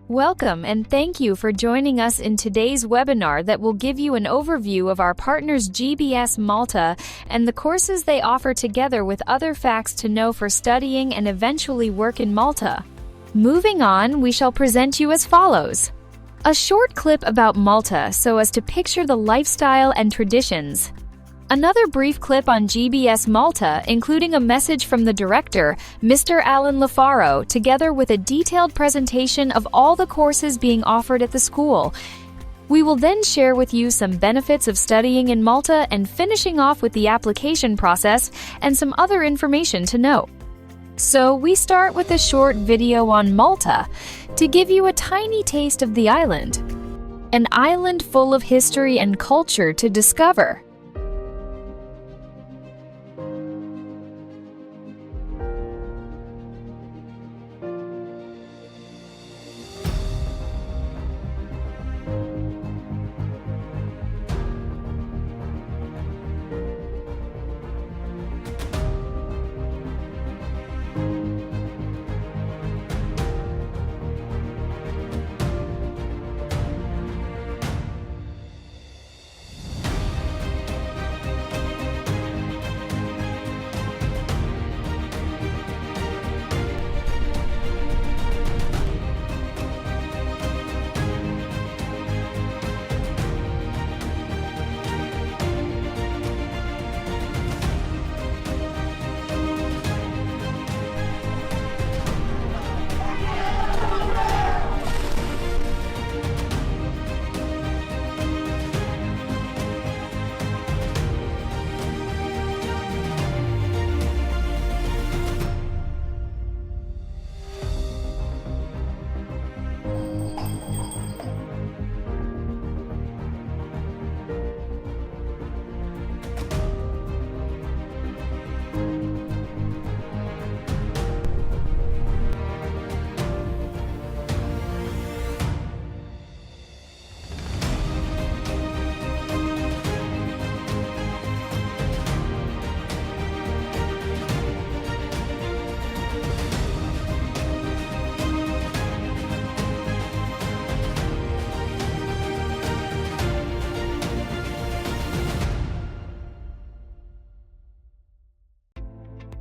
Welcome and thank you for joining us in today's webinar that will give you an overview of our partners GBS Malta and the courses they offer together with other facts to know for studying and eventually work in Malta. Moving on, we shall present you as follows. A short clip about Malta so as to picture the lifestyle and traditions. Another brief clip on GBS Malta, including a message from the director, Mr. Alan Lafaro, together with a detailed presentation of all the courses being offered at the school. We will then share with you some benefits of studying in Malta and finishing off with the application process and some other information to know. So we start with a short video on Malta to give you a tiny taste of the island. An island full of history and culture to discover.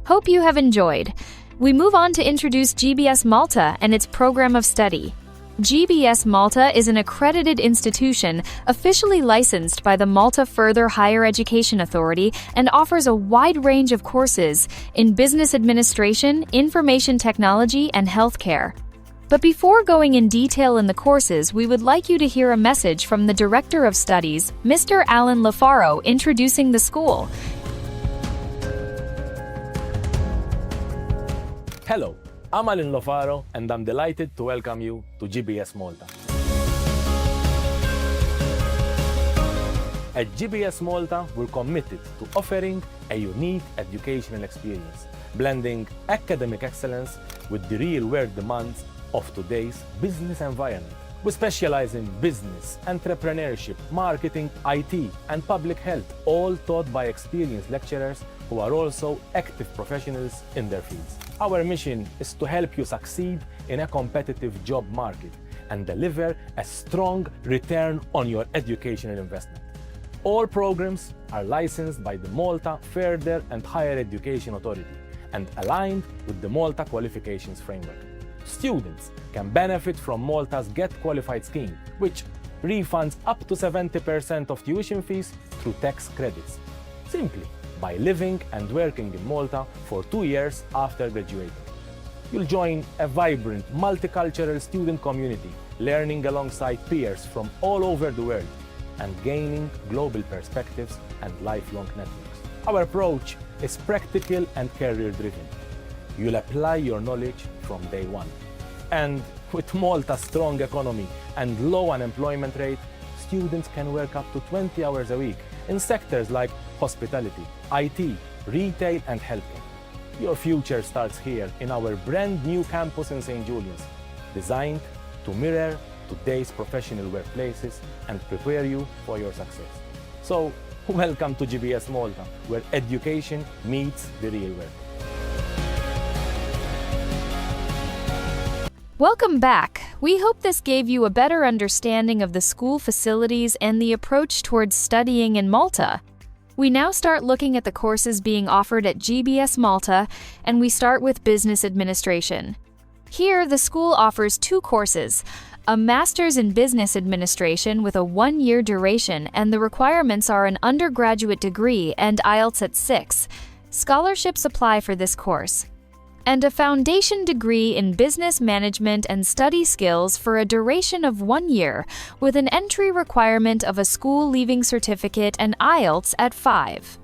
Hope you have enjoyed. We move on to introduce GBS Malta and its program of study. GBS Malta is an accredited institution officially licensed by the Malta Further Higher Education Authority and offers a wide range of courses in business administration, information technology, and healthcare. But before going in detail in the courses, we would like you to hear a message from the Director of Studies, Mr. Alan Lafaro, introducing the school. Hello, I'm Alan Lafaro and I'm delighted to welcome you to GBS Malta. At GBS Malta, we're committed to offering a unique educational experience, blending academic excellence with the real-world demands of today's business environment. We specialize in business, entrepreneurship, marketing, IT, and public health, all taught by experienced lecturers who are also active professionals in their fields. Our mission is to help you succeed in a competitive job market and deliver a strong return on your educational investment. All programs are licensed by the Malta Further and Higher Education Authority and aligned with the Malta Qualifications Framework. Students can benefit from Malta's Get Qualified scheme, which refunds up to 70% of tuition fees through tax credits, simply by living and working in Malta for 2 years after graduating. You'll join a vibrant, multicultural student community, learning alongside peers from all over the world and gaining global perspectives and lifelong networks. Our approach is practical and career-driven. You'll apply your knowledge from day one. And with Malta's strong economy and low unemployment rate, students can work up to 20 hours a week in sectors like hospitality, IT, retail, and healthcare. Your future starts here in our brand new campus in St. Julian's, designed to mirror today's professional workplaces and prepare you for your success. So, welcome to GBS Malta, where education meets the real world. Welcome back. We hope this gave you a better understanding of the school facilities and the approach towards studying in Malta. We now start looking at the courses being offered at GBS Malta, and we start with Business Administration. Here, the school offers 2 courses, a Master's in Business Administration with a 1-year duration, and the requirements are an undergraduate degree and IELTS at 6. Scholarships apply for this course. And a foundation degree in business management and study skills for a duration of 1 year, with an entry requirement of a school leaving certificate and IELTS at 5.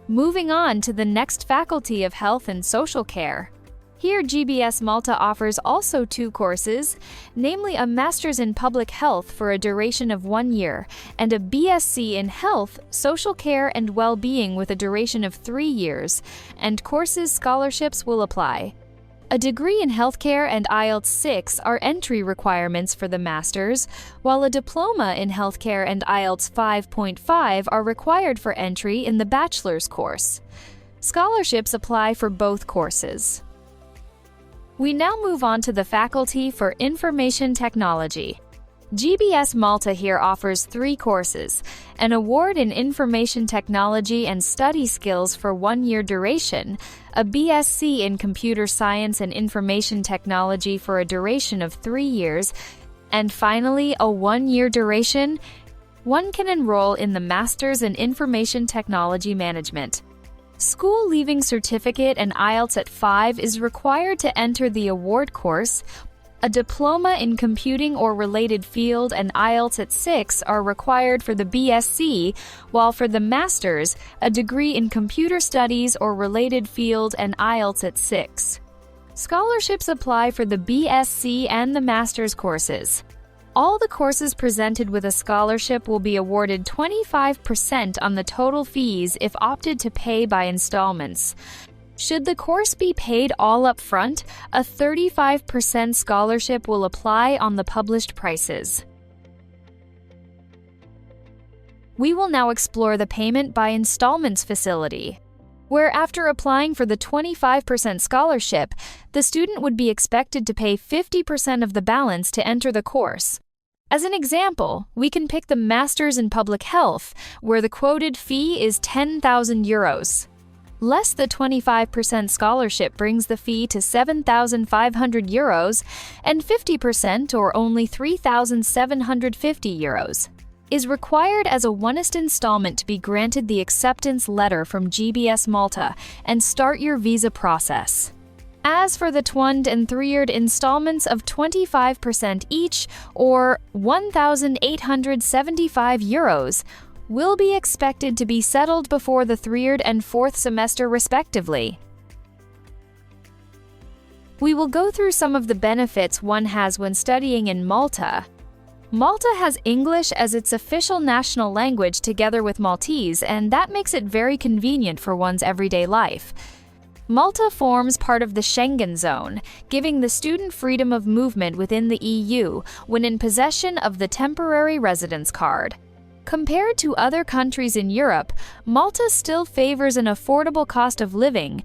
Moving on to the next faculty of Health and Social Care. Here, GBS Malta offers also 2 courses, namely a Master's in Public Health for a duration of 1 year, and a BSc in Health, Social Care and Well-being with a duration of 3 years, and courses scholarships will apply. A degree in healthcare and IELTS 6 are entry requirements for the Master's, while a diploma in healthcare and IELTS 5.5 are required for entry in the bachelor's course. Scholarships apply for both courses. We now move on to the Faculty for Information Technology. GBS Malta here offers 3 courses, an award in Information Technology and Study Skills for 1-year duration, a BSc in Computer Science and Information Technology for a duration of 3 years, and finally a 1-year duration. One can enroll in the Master's in Information Technology Management. School leaving certificate and IELTS at 5 is required to enter the award course. A diploma in computing or related field and IELTS at 6 are required for the BSc, while for the Master's, a degree in computer studies or related field and IELTS at 6. Scholarships apply for the BSc and the Master's courses. All the courses presented with a scholarship will be awarded 25% on the total fees if opted to pay by installments. Should the course be paid all up front, a 35% scholarship will apply on the published prices. We will now explore the payment by installments facility, where after applying for the 25% scholarship, the student would be expected to pay 50% of the balance to enter the course. As an example, we can pick the Master's in Public Health, where the quoted fee is €10,000. Less the 25% scholarship brings the fee to €7,500, and 50%, or only €3,750, is required as a one-est installment to be granted the acceptance letter from GBS Malta and start your visa process. As for the 2nd and 3rd installments of 25% each, or €1,875, will be expected to be settled before the 3rd and 4th semester respectively. We will go through some of the benefits one has when studying in Malta. Malta has English as its official national language together with Maltese, and that makes it very convenient for one's everyday life. Malta forms part of the Schengen zone, giving the student freedom of movement within the EU when in possession of the temporary residence card. Compared to other countries in Europe, Malta still favors an affordable cost of living.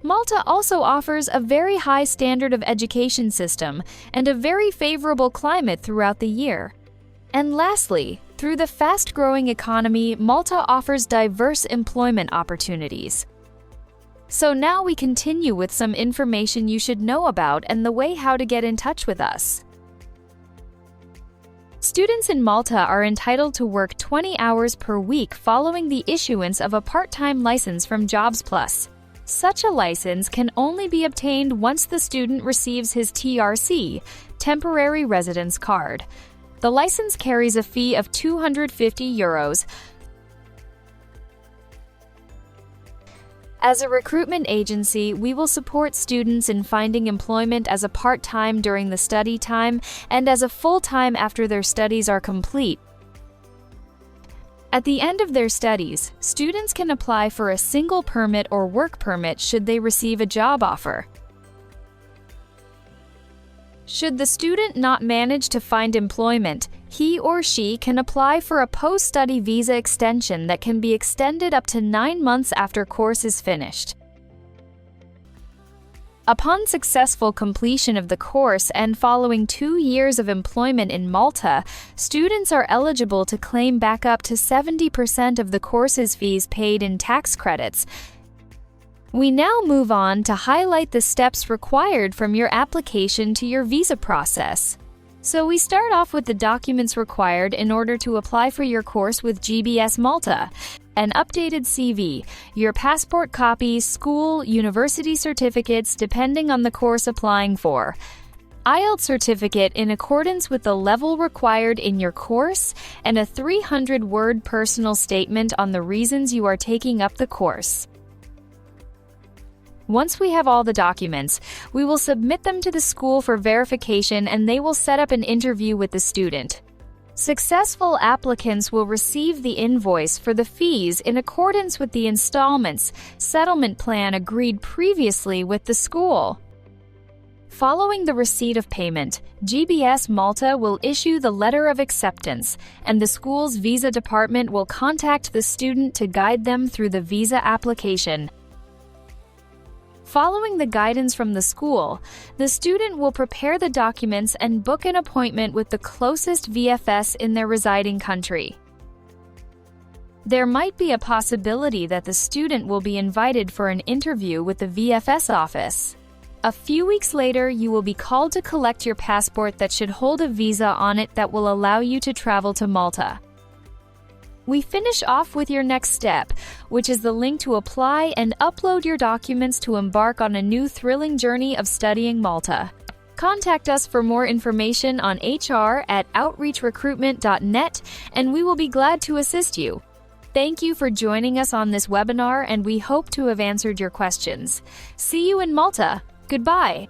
Malta also offers a very high standard of education system and a very favorable climate throughout the year. And lastly, through the fast-growing economy, Malta offers diverse employment opportunities. So now we continue with some information you should know about and the way how to get in touch with us. Students in Malta are entitled to work 20 hours per week following the issuance of a part-time license from Jobs Plus. Such a license can only be obtained once the student receives his TRC, temporary residence card. The license carries a fee of €250. As a recruitment agency, we will support students in finding employment as a part-time during the study time and as a full-time after their studies are complete. At the end of their studies, students can apply for a single permit or work permit should they receive a job offer. Should the student not manage to find employment, he or she can apply for a post-study visa extension that can be extended up to 9 months after course is finished. Upon successful completion of the course and following 2 years of employment in Malta, students are eligible to claim back up to 70% of the course's fees paid in tax credits. We now move on to highlight the steps required from your application to your visa process. So we start off with the documents required in order to apply for your course with GBS Malta. An updated CV, your passport copies, school, university certificates depending on the course applying for, IELTS certificate in accordance with the level required in your course, and a 300-word personal statement on the reasons you are taking up the course. Once we have all the documents, we will submit them to the school for verification and they will set up an interview with the student. Successful applicants will receive the invoice for the fees in accordance with the installments settlement plan agreed previously with the school. Following the receipt of payment, GBS Malta will issue the letter of acceptance, and the school's visa department will contact the student to guide them through the visa application. Following the guidance from the school, the student will prepare the documents and book an appointment with the closest VFS in their residing country. There might be a possibility that the student will be invited for an interview with the VFS office. A few weeks later, you will be called to collect your passport that should hold a visa on it that will allow you to travel to Malta. We finish off with your next step, which is the link to apply and upload your documents to embark on a new thrilling journey of studying Malta. Contact us for more information on hr@outreachrecruitment.net, and we will be glad to assist you. Thank you for joining us on this webinar, and we hope to have answered your questions. See you in Malta. Goodbye.